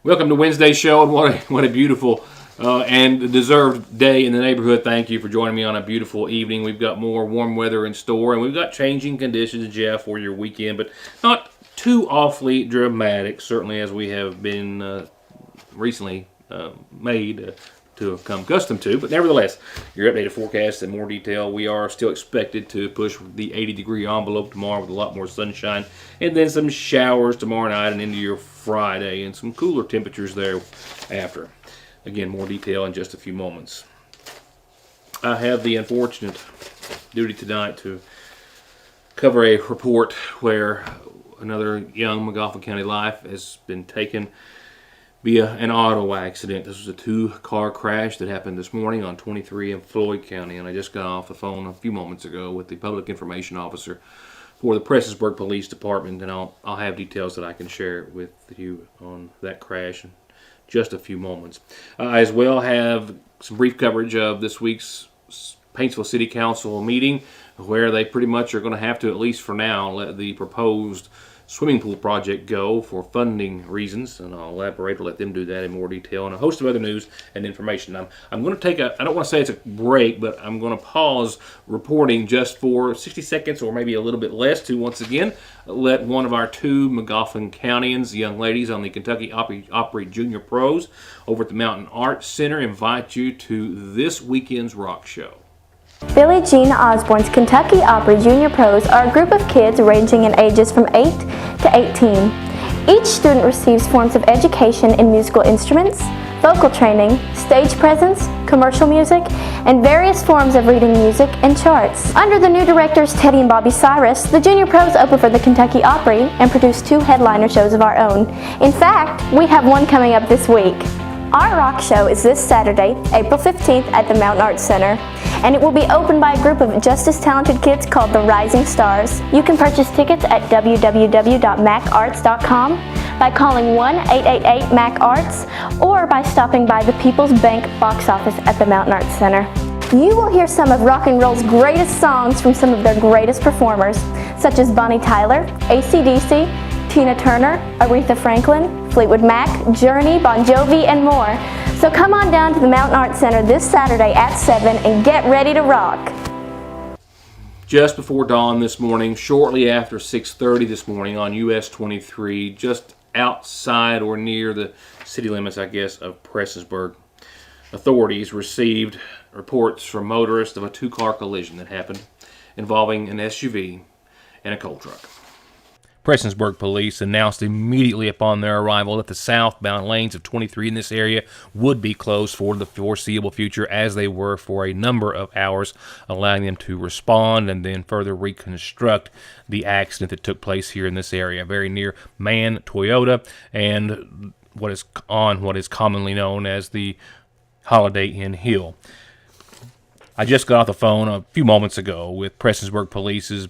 Welcome to Wednesday's show, and what a beautiful and deserved day in the neighborhood. Thank you for joining me on a beautiful evening. We've got more warm weather in store, and we've got changing conditions, Jeff, for your weekend, but not too awfully dramatic, certainly as we have been recently made to come accustomed to. But nevertheless, your updated forecast in more detail. We are still expected to push the 80-degree envelope tomorrow with a lot more sunshine, and then some showers tomorrow night and into your Friday, and some cooler temperatures there after. Again, more detail in just a few moments. I have the unfortunate duty tonight to cover a report where another young McGoffin County life has been taken via an auto accident. This was a two-car crash that happened this morning on 23 in Floyd County, and I just got off the phone a few moments ago with the public information officer for the Prestonsburg Police Department, and I'll have details that I can share with you on that crash in just a few moments. I as well have some brief coverage of this week's Paintsville City Council meeting, where they pretty much are going to have to, at least for now, let the proposed swimming pool project go for funding reasons, and I'll elaborate or let them do that in more detail, and a host of other news and information. I'm going to take I don't want to say it's a break, but I'm going to pause reporting just for 60 seconds or maybe a little bit less to once again let one of our two McGoffin Countyans, young ladies on the Kentucky Opry Junior Pros over at the Mountain Arts Center, invite you to this weekend's rock show. Billie Jean Osborne's Kentucky Opry Junior Pros are a group of kids ranging in ages from 8 to 18. Each student receives forms of education in musical instruments, vocal training, stage presence, commercial music, and various forms of reading music and charts. Under the new directors Teddy and Bobby Cyrus, the Junior Pros open for the Kentucky Opry and produce two headliner shows of our own. In fact, we have one coming up this week. Our rock show is this Saturday, April 15th at the Mountain Arts Center, and it will be opened by a group of just as talented kids called the Rising Stars. You can purchase tickets at www.macarts.com, by calling 1-888-MAC-ARTS, or by stopping by the People's Bank box office at the Mountain Arts Center. You will hear some of rock and roll's greatest songs from some of their greatest performers, such as Bonnie Tyler, AC/DC, Tina Turner, Aretha Franklin, Fleetwood Mac, Journey, Bon Jovi, and more. So come on down to the Mountain Arts Center this Saturday at 7 and get ready to rock. Just before dawn this morning, shortly after 6:30 this morning on US 23, just outside or near the city limits, I guess, of Prestonsburg, authorities received reports from motorists of a two-car collision that happened involving an SUV and a coal truck. Prestonsburg police announced immediately upon their arrival that the southbound lanes of 23 in this area would be closed for the foreseeable future, as they were for a number of hours, allowing them to respond and then further reconstruct the accident that took place here in this area, very near Mann Toyota and what is commonly known as the Holiday Inn Hill. I just got off the phone a few moments ago with Prestonsburg Police's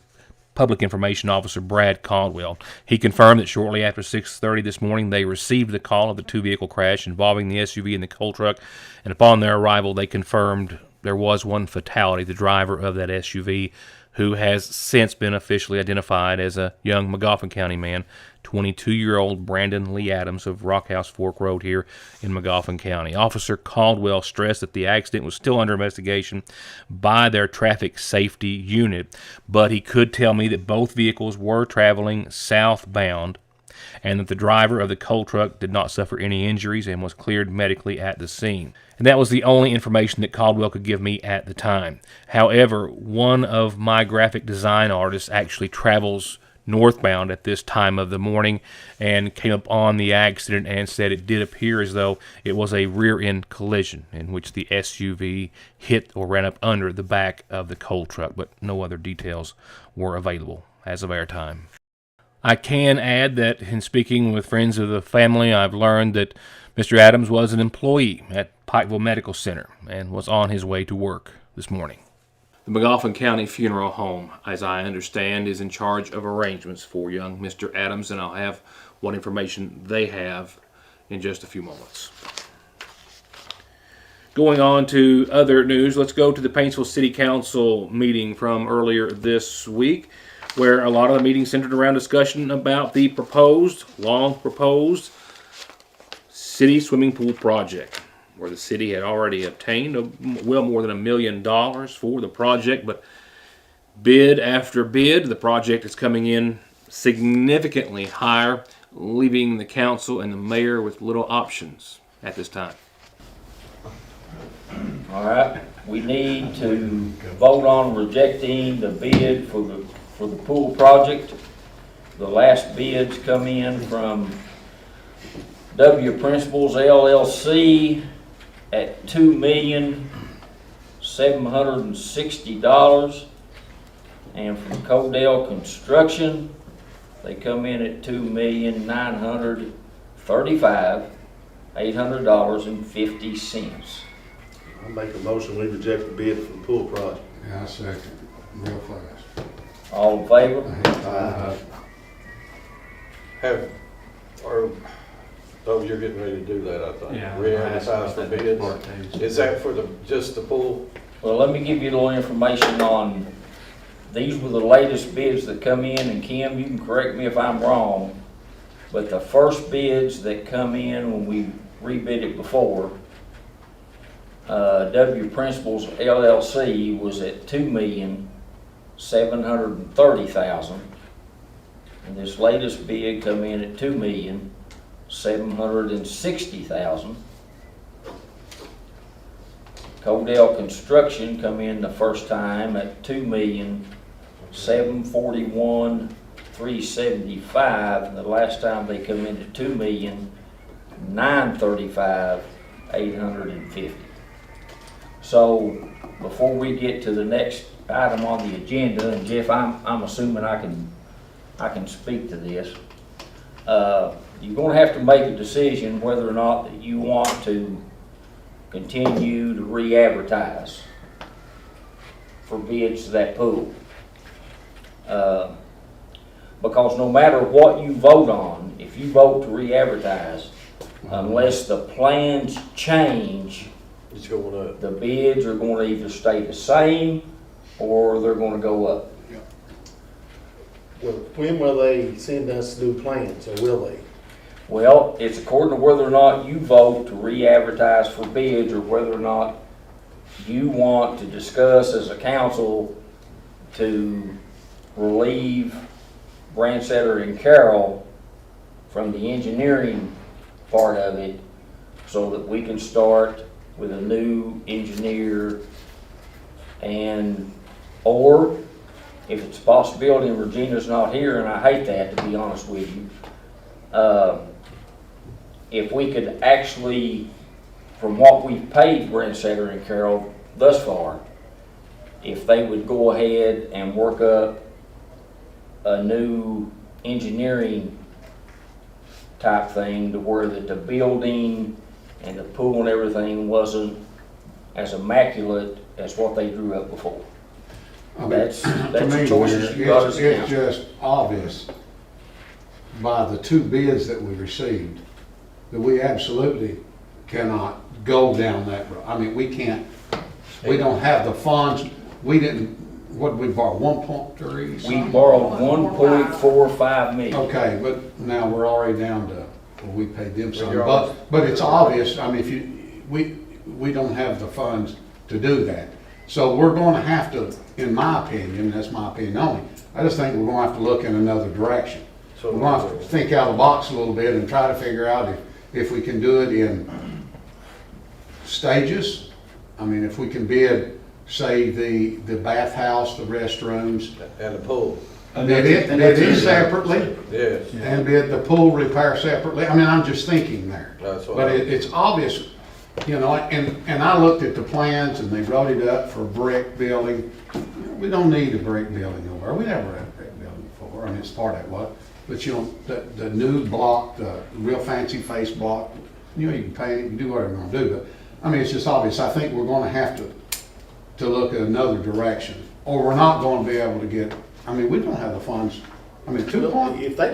Public Information Officer Brad Caldwell. He confirmed that shortly after 6:30 this morning they received the call of the two-vehicle crash involving the SUV and the coal truck, and upon their arrival they confirmed there was one fatality, the driver of that SUV, who has since been officially identified as a young McGoffin County man, 22-year-old Brandon Lee Adams of Rockhouse Fork Road here in McGoffin County. Officer Caldwell stressed that the accident was still under investigation by their traffic safety unit, but he could tell me that both vehicles were traveling southbound and that the driver of the coal truck did not suffer any injuries and was cleared medically at the scene. And that was the only information that Caldwell could give me at the time. However, one of my graphic design artists actually travels northbound at this time of the morning and came up on the accident and said it did appear as though it was a rear-end collision in which the SUV hit or ran up under the back of the coal truck, but no other details were available as of our time. I can add that in speaking with friends of the family, I've learned that Mr. Adams was an employee at Pikeville Medical Center and was on his way to work this morning. The McGoffin County Funeral Home, as I understand, is in charge of arrangements for young Mr. Adams, and I'll have what information they have in just a few moments. Going on to other news, let's go to the Paintsville City Council meeting from earlier this week, where a lot of the meeting centered around discussion about the long proposed city swimming pool project, where the city had already obtained well more than $1 million for the project, but bid after bid, the project is coming in significantly higher, leaving the council and the mayor with little options at this time. All right, we need to vote on rejecting the bid for the pool project. The last bids come in from W Principals LLC at $2,760,000, and from Codell Construction, they come in at $2,935,800.50. I make a motion, we reject the bid for the pool project. Yeah, I second. Real fast. All in favor? You're getting ready to do that, I think. Yeah. Re-advertise for bids. Is that for just the pool? Well, let me give you a little information on, these were the latest bids that come in, and Kim, you can correct me if I'm wrong, but the first bids that come in when we rebid it before, W Principals LLC was at $2,730,000, and this latest bid come in at $2,760,000. Codell Construction come in the first time at $2,741,375, and the last time they come in at $2,935,850. So before we get to the next item on the agenda, and Jeff, I'm assuming I can speak to this. You're going to have to make a decision whether or not that you want to continue to re-advertise for bids to that pool. Because no matter what you vote on, if you vote to re-advertise, unless the plans change, It's going up. the bids are going to either stay the same or they're going to go up. Well, when will they send us new plans, or will they? Well, it's according to whether or not you vote to re-advertise for bids, or whether or not you want to discuss as a council to relieve Bransetter and Carroll from the engineering part of it, so that we can start with a new engineer, and or if it's a possibility and Regina's not here, and I hate that, to be honest with you, if we could actually, from what we've paid Bransetter and Carroll thus far, if they would go ahead and work up a new engineering type thing to where that the building and the pool and everything wasn't as immaculate as what they drew up before. I mean, That's to me, a choice you got as a it's council. just obvious by the two bids that we received that we absolutely cannot go down that road. I mean, we can't, we don't have the funds. We didn't, what did we borrow, 1.3 We something? borrowed 1.45 million. Okay, but now we're already down to, well, we paid them some, you're almost- but it's obvious, I mean, if you, we don't have the funds to do that. So we're gonna have to, in my opinion, that's my opinion only, I just think we're gonna have to look in another direction. So We're gonna have to think out of the box a little bit and try to figure out if we can do it in stages. I mean, if we can bid, say, the bathhouse, the restrooms, And the pool. bid it separately, Yes. and bid the pool repair separately. I mean, I'm just thinking there. That's what But I- it's obvious, you know, and I looked at the plans and they wrote it up for brick building. We don't need a brick building over there. We never had a brick building before. I mean, it's part of it, what? But you know, the new block, the real fancy face block, you know, you can paint it, you can do whatever you want to do. But I mean, it's just obvious. I think we're going to have to look at another direction, or we're not going to be able to get. I mean, we don't have the funds. I mean, If they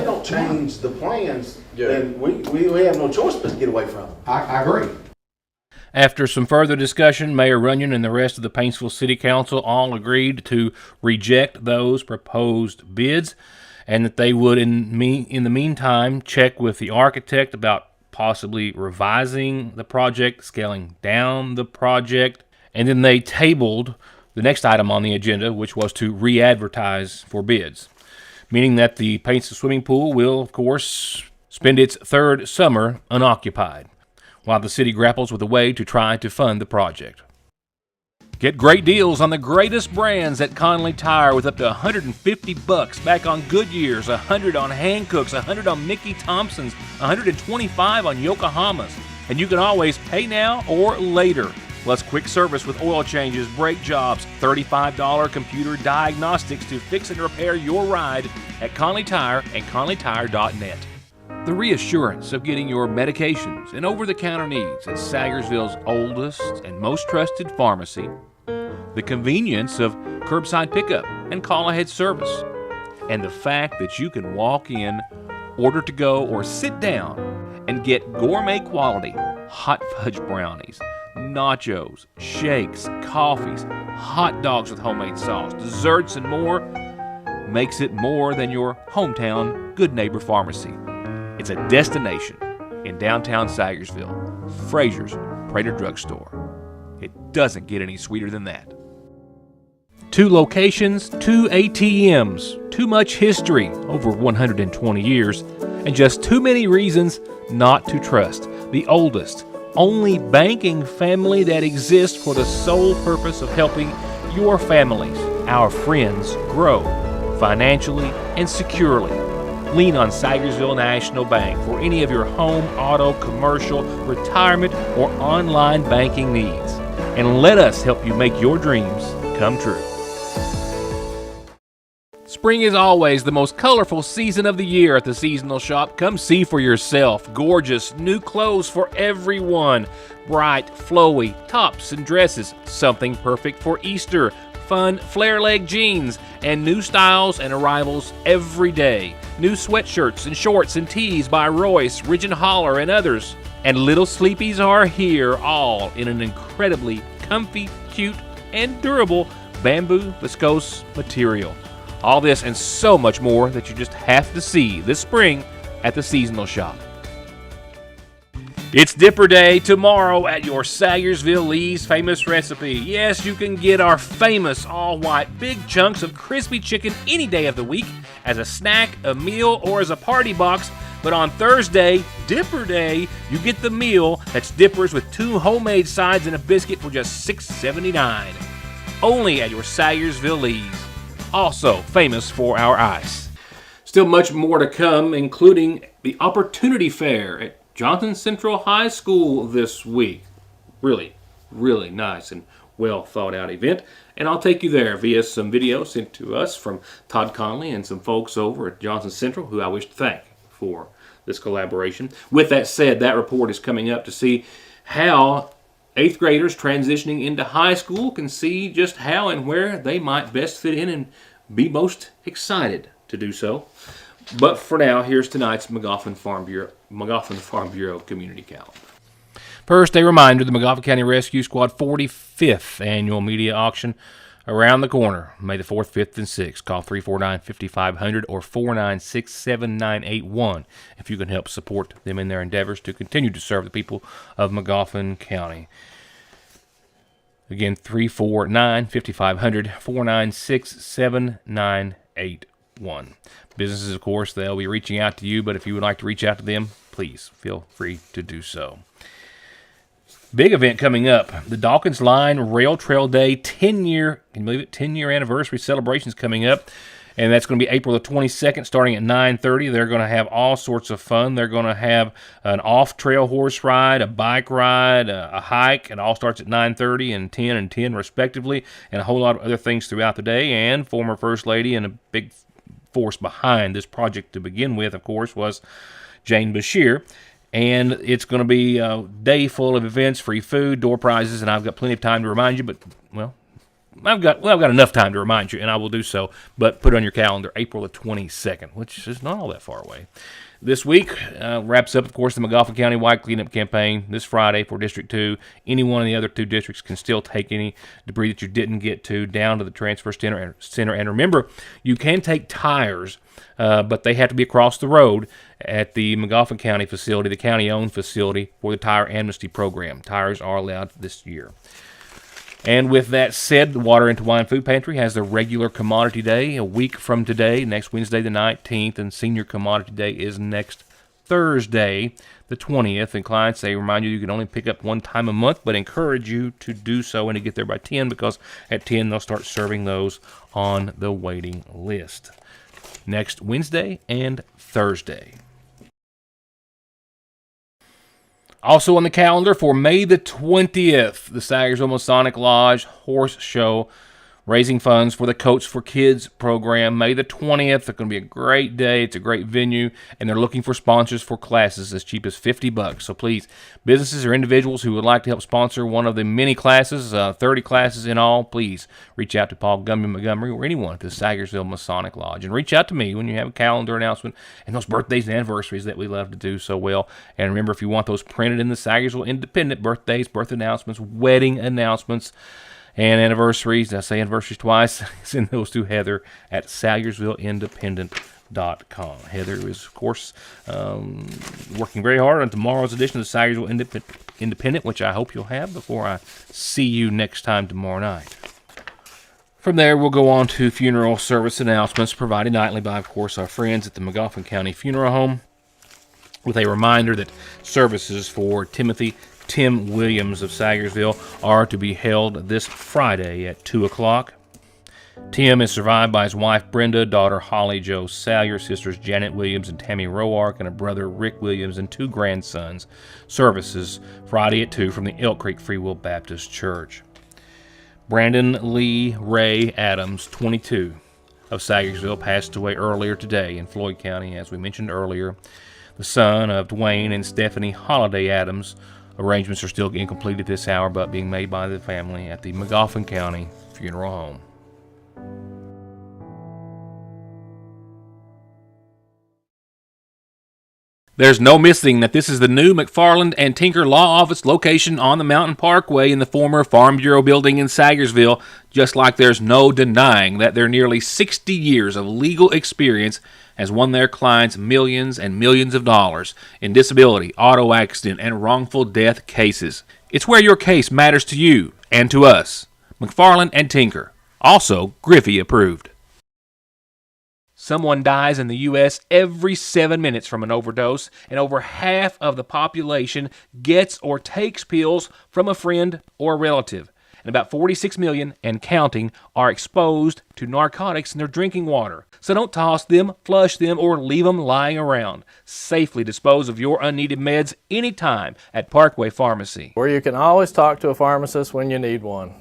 don't change the plans, Yeah. then we have no choice but to get away from them. I agree. After some further discussion, Mayor Runyon and the rest of the Paintsville City Council all agreed to reject those proposed bids, and that they would, in the meantime, check with the architect about possibly revising the project, scaling down the project. And then they tabled the next item on the agenda, which was to re-advertise for bids, meaning that the Paints and Swimming Pool will, of course, spend its third summer unoccupied, while the city grapples with a way to try to fund the project. Get great deals on the greatest brands at Conley Tire with up to $150 back on Goodyears, $100 on Hankooks, $100 on Mickey Thompson's, $125 on Yokohamas. And you can always pay now or later. Plus quick service with oil changes, brake jobs, $35 computer diagnostics to fix and repair your ride at Conley Tire and conleytire.net. The reassurance of getting your medications and over-the-counter needs at Sagersville's oldest and most trusted pharmacy, the convenience of curbside pickup and call-ahead service, and the fact that you can walk in, order to go, or sit down and get gourmet quality hot fudge brownies, nachos, shakes, coffees, hot dogs with homemade sauce, desserts, and more makes it more than your hometown Good Neighbor Pharmacy. It's a destination in downtown Sagersville, Frazier's Prater Drugstore. It doesn't get any sweeter than that. 2 locations, 2 ATMs, too much history, over 120 years, and just too many reasons not to trust the oldest, only banking family that exists for the sole purpose of helping your families, our friends, grow financially and securely. Lean on Sagersville National Bank for any of your home, auto, commercial, retirement, or online banking needs. And let us help you make your dreams come true. Spring is always the most colorful season of the year at the seasonal shop. Come see for yourself. Gorgeous new clothes for everyone. Bright, flowy tops and dresses. Something perfect for Easter. Fun flare leg jeans and new styles and arrivals every day. New sweatshirts and shorts and tees by Royce, Ridge and Holler, and others. And little sleepies are here, all in an incredibly comfy, cute, and durable bamboo viscose material. All this and so much more that you just have to see this spring at the seasonal shop. It's Dipper Day tomorrow at your Sagersville Lee's Famous Recipe. Yes, you can get our famous all-white big chunks of crispy chicken any day of the week as a snack, a meal, or as a party box. But on Thursday, Dipper Day, you get the meal that's dippers with 2 homemade sides and a biscuit for just $6.79. Only at your Sagersville Lee's. Also famous for our ice. Still much more to come, including the Opportunity Fair at Johnson Central High School this week. Really, really nice and well thought out event. And I'll take you there via some video sent to us from Todd Conley and some folks over at Johnson Central who I wish to thank for this collaboration. With that said, that report is coming up to see how 8th graders transitioning into high school can see just how and where they might best fit in and be most excited to do so. But for now, here's tonight's McGoffin Farm Bureau Community Calendar. First, a reminder, the McGoffin County Rescue Squad 45th Annual Media Auction around the corner, May the 4th, 5th, and 6th. Call 349-5500 or 496-7981 if you can help support them in their endeavors to continue to serve the people of McGoffin County. Again, 349-5500, 496-7981. Businesses, of course, they'll be reaching out to you, but if you would like to reach out to them, please feel free to do so. Big event coming up. The Dawkins Line Rail Trail Day 10-year, can you believe it, 10-year anniversary celebrations coming up. And that's going to be April the 22nd, starting at 9:30. They're going to have all sorts of fun. They're going to have an off-trail horse ride, a bike ride, a hike. It all starts at 9:30 and 10 and 10 respectively, and a whole lot of other things throughout the day. And former First Lady and a big force behind this project to begin with, of course, was Jane Bashir. And it's going to be a day full of events, free food, door prizes, and I've got plenty of time to remind you, but, well, I've got enough time to remind you, and I will do so. But put it on your calendar, April the 22nd, which is not all that far away. This week wraps up, of course, the McGoffin County-wide cleanup campaign this Friday for District 2. Any one of the other 2 districts can still take any debris that you didn't get to down to the transfer center. And remember, you can take tires, but they have to be across the road at the McGoffin County facility, the county-owned facility, for the tire amnesty program. Tires are allowed this year. And with that said, the Water into Wine Food Pantry has their regular commodity day a week from today, next Wednesday the 19th, and senior commodity day is next Thursday the 20th. And clients, they remind you can only pick up one time a month, but encourage you to do so and to get there by 10, because at 10 they'll start serving those on the waiting list. Next Wednesday and Thursday. Also on the calendar for May the 20th, the Sagersville Masonic Lodge Horse Show, raising funds for the Coats for Kids program. May the 20th, it's going to be a great day. It's a great venue, and they're looking for sponsors for classes as cheap as $50. So please, businesses or individuals who would like to help sponsor one of the many classes, 30 classes in all, please reach out to Paul Gumby Montgomery or anyone at the Sagersville Masonic Lodge. And reach out to me when you have a calendar announcement and those birthdays and anniversaries that we love to do so well. And remember, if you want those printed in the Sagersville Independent, birthdays, birth announcements, wedding announcements, and anniversaries, I say anniversaries twice, send those to Heather at SagersvilleIndependent.com. Heather is, of course, working very hard on tomorrow's edition of the Sagersville Independent, which I hope you'll have before I see you next time tomorrow night. From there, we'll go on to funeral service announcements provided nightly by, of course, our friends at the McGoffin County Funeral Home, with a reminder that services for Tim Williams of Sagersville are to be held this Friday at 2 o'clock. Tim is survived by his wife Brenda, daughter Holly Jo Salyer, sisters Janet Williams and Tammy Roark, and a brother Rick Williams and 2 grandsons. Services Friday at 2 from the Elk Creek Free Will Baptist Church. Brandon Lee Ray Adams, 22, of Sagersville, passed away earlier today in Floyd County, as we mentioned earlier. The son of Dwayne and Stephanie Holiday Adams. Arrangements are still getting completed this hour, but being made by the family at the McGoffin County Funeral Home. There's no missing that this is the new McFarland and Tinker Law Office location on the Mountain Parkway in the former Farm Bureau building in Sagersville, just like there's no denying that their nearly 60 years of legal experience has won their clients millions and millions of dollars in disability, auto accident, and wrongful death cases. It's where your case matters to you and to us. McFarland and Tinker, also Griffey approved. Someone dies in the U.S. every 7 minutes from an overdose, and over half of the population gets or takes pills from a friend or relative. And about 46 million and counting are exposed to narcotics in their drinking water. So don't toss them, flush them, or leave them lying around. Safely dispose of your unneeded meds anytime at Parkway Pharmacy, Where you can always talk to a pharmacist when you need one.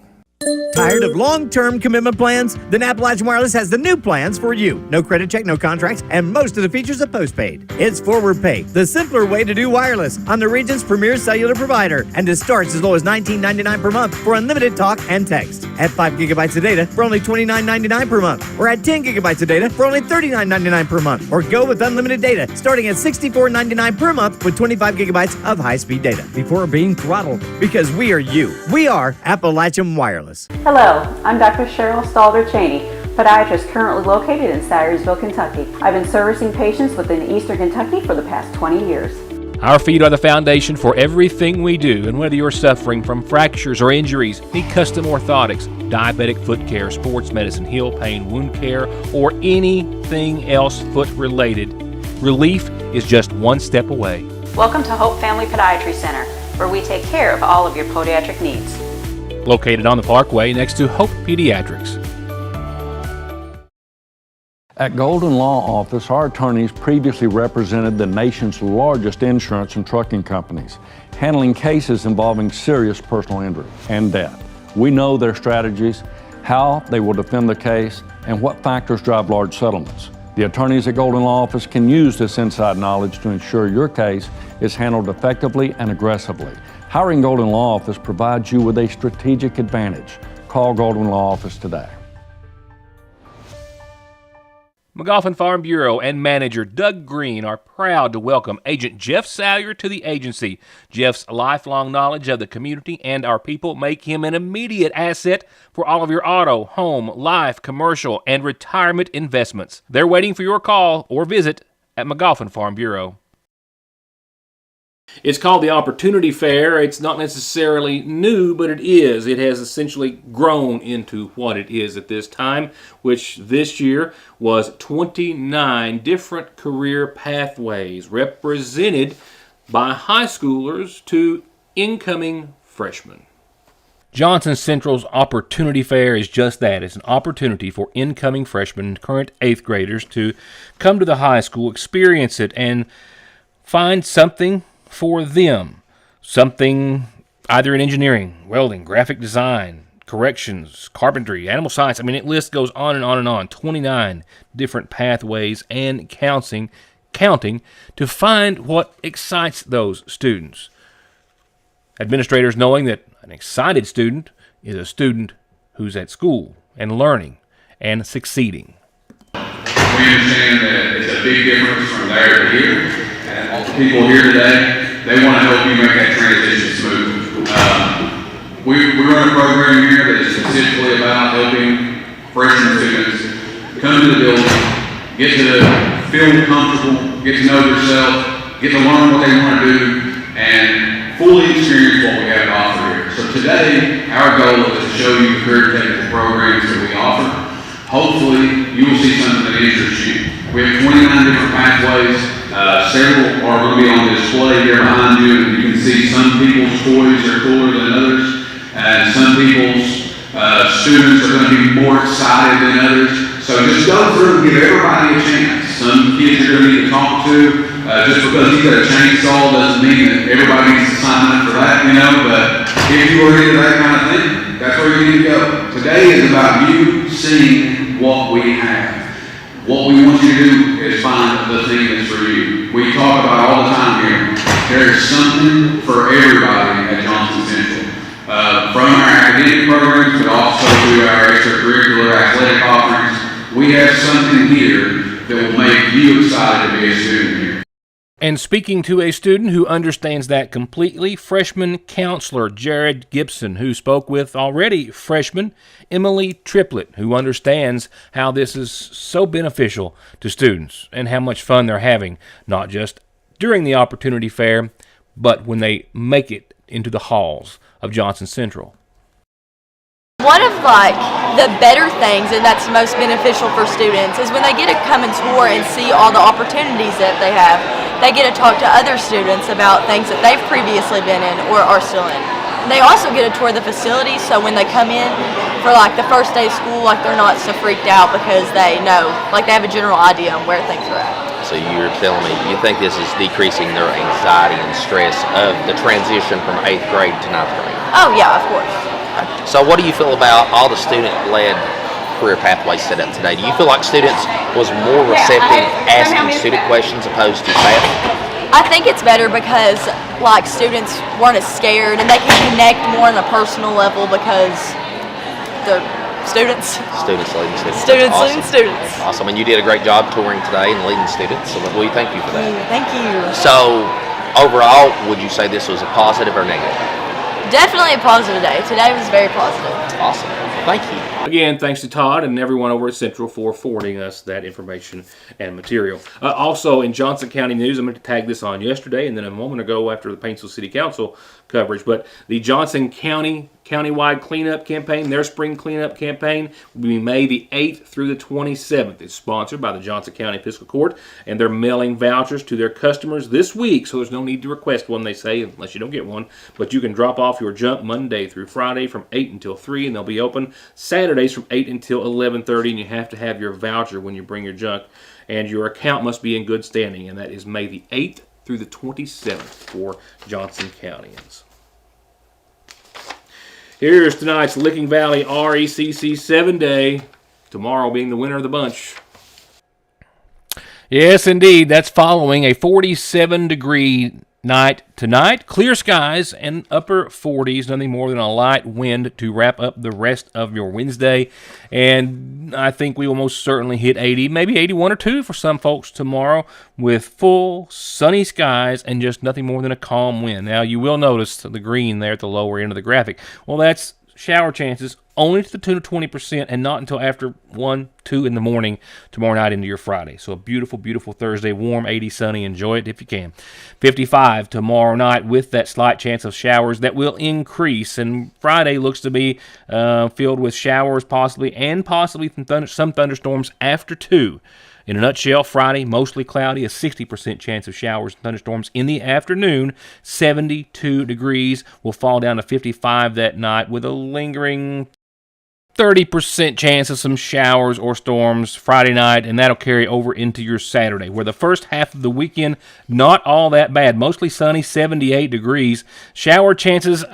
Tired of long-term commitment plans? Then Appalachian Wireless has the new plans for you. No credit check, no contracts, and most of the features are postpaid. It's Forward Pay, the simpler way to do wireless on the region's premier cellular provider. And it starts as low as $19.99 per month for unlimited talk and text. At 5 gigabytes of data for only $29.99 per month. Or at 10 gigabytes of data for only $39.99 per month. Or go with unlimited data starting at $64.99 per month with 25 gigabytes of high-speed data before being throttled. Because we are you. We are Appalachian Wireless. Hello, I'm Dr. Cheryl Stalder-Cheney, podiatrist currently located in Sayersville, Kentucky. I've been servicing patients within Eastern Kentucky for the past 20 years. Our feet are the foundation for everything we do, and whether you're suffering from fractures or injuries, need custom orthotics, diabetic foot care, sports medicine, heel pain, wound care, or anything else foot related, relief is just one step away. Welcome to Hope Family Podiatry Center, where we take care of all of your podiatric needs. Located on the Parkway next to Hope Pediatrics. At Golden Law Office, our attorneys previously represented the nation's largest insurance and trucking companies, handling cases involving serious personal injury and death. We know their strategies, how they will defend the case, and what factors drive large settlements. The attorneys at Golden Law Office can use this inside knowledge to ensure your case is handled effectively and aggressively. Hiring Golden Law Office provides you with a strategic advantage. call Goldwyn Law Office today. McGoffin Farm Bureau and manager Doug Green are proud to welcome Agent Jeff Salyer to the agency. Jeff's lifelong knowledge of the community and our people make him an immediate asset for all of your auto, home, life, commercial, and retirement investments. They're waiting for your call or visit at McGoffin Farm Bureau. It's called the Opportunity Fair. It's not necessarily new, but it is. It has essentially grown into what it is at this time, which this year was 29 different career pathways represented by high schoolers to incoming freshmen. Johnson Central's Opportunity Fair is just that. It's an opportunity for incoming freshmen, current 8th graders, to come to the high school, experience it, and find something for them. Something either in engineering, welding, graphic design, corrections, carpentry, animal science. I mean, it list goes on and on and on. 29 different pathways and counting to find what excites those students. Administrators knowing that an excited student is a student who's at school and learning and succeeding. We understand that it's a big difference from there to here. And all the people here today, they want to help you make that transition smooth. We run a program here that is specifically about helping freshman students come to the building, get to feel comfortable, get to know themselves, get to learn what they want to do, and fully experience what we have to offer here. So today, our goal is to show you the career technical programs that we offer. Hopefully, you will see something that interests you. We have 29 different pathways. Several are going to be on display here behind you, and you can see some people's toys are cooler than others, and some people's students are going to be more excited than others. So just go through and give everybody a chance. Some kids you're going to need to talk to. Just because he's got a chainsaw doesn't mean that everybody needs to sign up for that, but if you are into that kind of thing, that's where you need to go. Today is about you seeing what we have. What we want you to do is find the thing that's for you. We talk about all the time here, there's something for everybody at Johnson Central. From our academic programs, but also through our extracurricular athletic offerings, we have something here that will make you excited to be a student here. And speaking to a student who understands that completely, freshman counselor Jared Gibson, who spoke with already freshman Emily Triplett, who understands how this is so beneficial to students and how much fun they're having, not just during the Opportunity Fair, but when they make it into the halls of Johnson Central. One of the better things, and that's most beneficial for students, is when they get to come and tour and see all the opportunities that they have. They get to talk to other students about things that they've previously been in or are still in. They also get to tour the facilities, so when they come in for the first day of school, they're not so freaked out because they know, they have a general idea on where things are at. So you're telling me you think this is decreasing their anxiety and stress of the transition from 8th grade to 9th grade? Oh yeah, of course. So what do you feel about all the student-led career pathways set up today? Do you feel like students was more receptive asking student questions opposed to staff? I think it's better because students weren't as scared and they can connect more on a personal level because the students leading students. Awesome, and you did a great job touring today and leading students, so we thank you for that. Thank you. So overall, would you say this was a positive or negative? Definitely a positive day. Today was very positive. Awesome. Thank you. Again, thanks to Todd and everyone over at Central for forwarding us that information and material. Also, in Johnson County news, I'm going to tag this on yesterday and then a moment ago after the Paintsville City Council coverage, but the Johnson County countywide cleanup campaign, their spring cleanup campaign, will be May the 8th through the 27th. It's sponsored by the Johnson County Fiscal Court, and they're mailing vouchers to their customers this week, so there's no need to request one, they say, unless you don't get one. But you can drop off your junk Monday through Friday from 8 until 3, and they'll be open Saturdays from 8 until 11:30, and you have to have your voucher when you bring your junk, and your account must be in good standing, and that is May the 8th through the 27th for Johnson Countyans. Here's tonight's Licking Valley RECC 7-Day, tomorrow being the winner of the bunch. Yes, indeed, that's following a 47-degree Night tonight, clear skies and upper 40s, nothing more than a light wind to wrap up the rest of your Wednesday. And I think we will most certainly hit 80, maybe 81 or 2 for some folks tomorrow with full sunny skies and just nothing more than a calm wind. Now, you will notice the green there at the lower end of the graphic. Well, that's shower chances only to the tune of 20% and not until after 1, 2 in the morning tomorrow night into your Friday. So a beautiful, beautiful Thursday, warm, 80, sunny. Enjoy it if you can. 55 tomorrow night with that slight chance of showers that will increase. And Friday looks to be filled with showers possibly some thunderstorms after 2. In a nutshell, Friday, mostly cloudy, a 60% chance of showers and thunderstorms in the afternoon. 72 degrees will fall down to 55 that night with a lingering 30% chance of some showers or storms Friday night, and that'll carry over into your Saturday, where the first half of the weekend, not all that bad. Mostly sunny, 78 degrees. Shower chances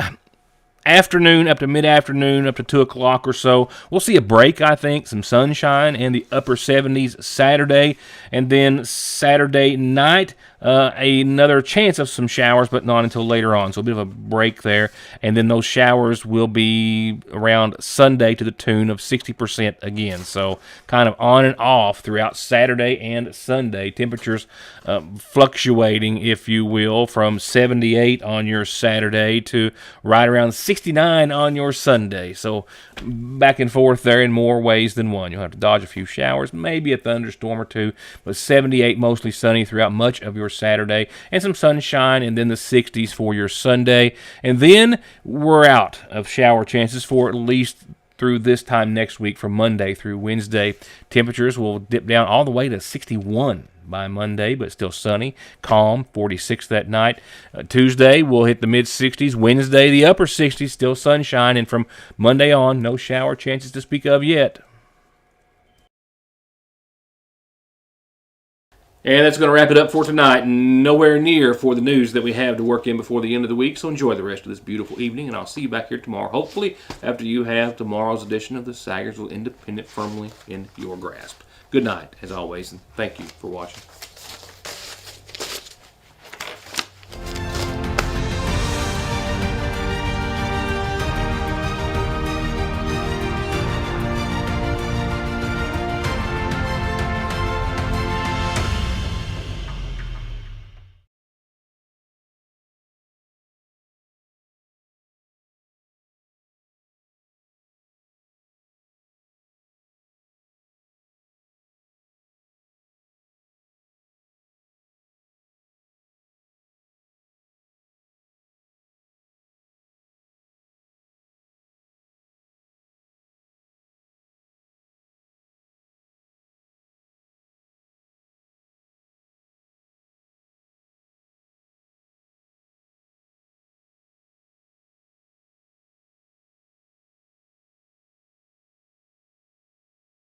afternoon up to mid-afternoon up to 2 o'clock or so. We'll see a break, I think, some sunshine and the upper 70s Saturday. And then Saturday night, another chance of some showers, but not until later on. So a bit of a break there. And then those showers will be around Sunday to the tune of 60% again. So kind of on and off throughout Saturday and Sunday. Temperatures fluctuating, if you will, from 78 on your Saturday to right around 69 on your Sunday. So back and forth there in more ways than one. You'll have to dodge a few showers, maybe a thunderstorm or two, but 78 mostly sunny throughout much of your Saturday, and some sunshine, and then the 60s for your Sunday. And then we're out of shower chances for at least through this time next week, from Monday through Wednesday. Temperatures will dip down all the way to 61 by Monday, but still sunny, calm, 46 that night. Tuesday, we'll hit the mid-60s. Wednesday, the upper 60s, still sunshine. And from Monday on, no shower chances to speak of yet. And that's going to wrap it up for tonight. Nowhere near for the news that we have to work in before the end of the week. So enjoy the rest of this beautiful evening, and I'll see you back here tomorrow, hopefully after you have tomorrow's edition of the Sagersville Independent firmly in your grasp. Good night, as always, and thank you for watching.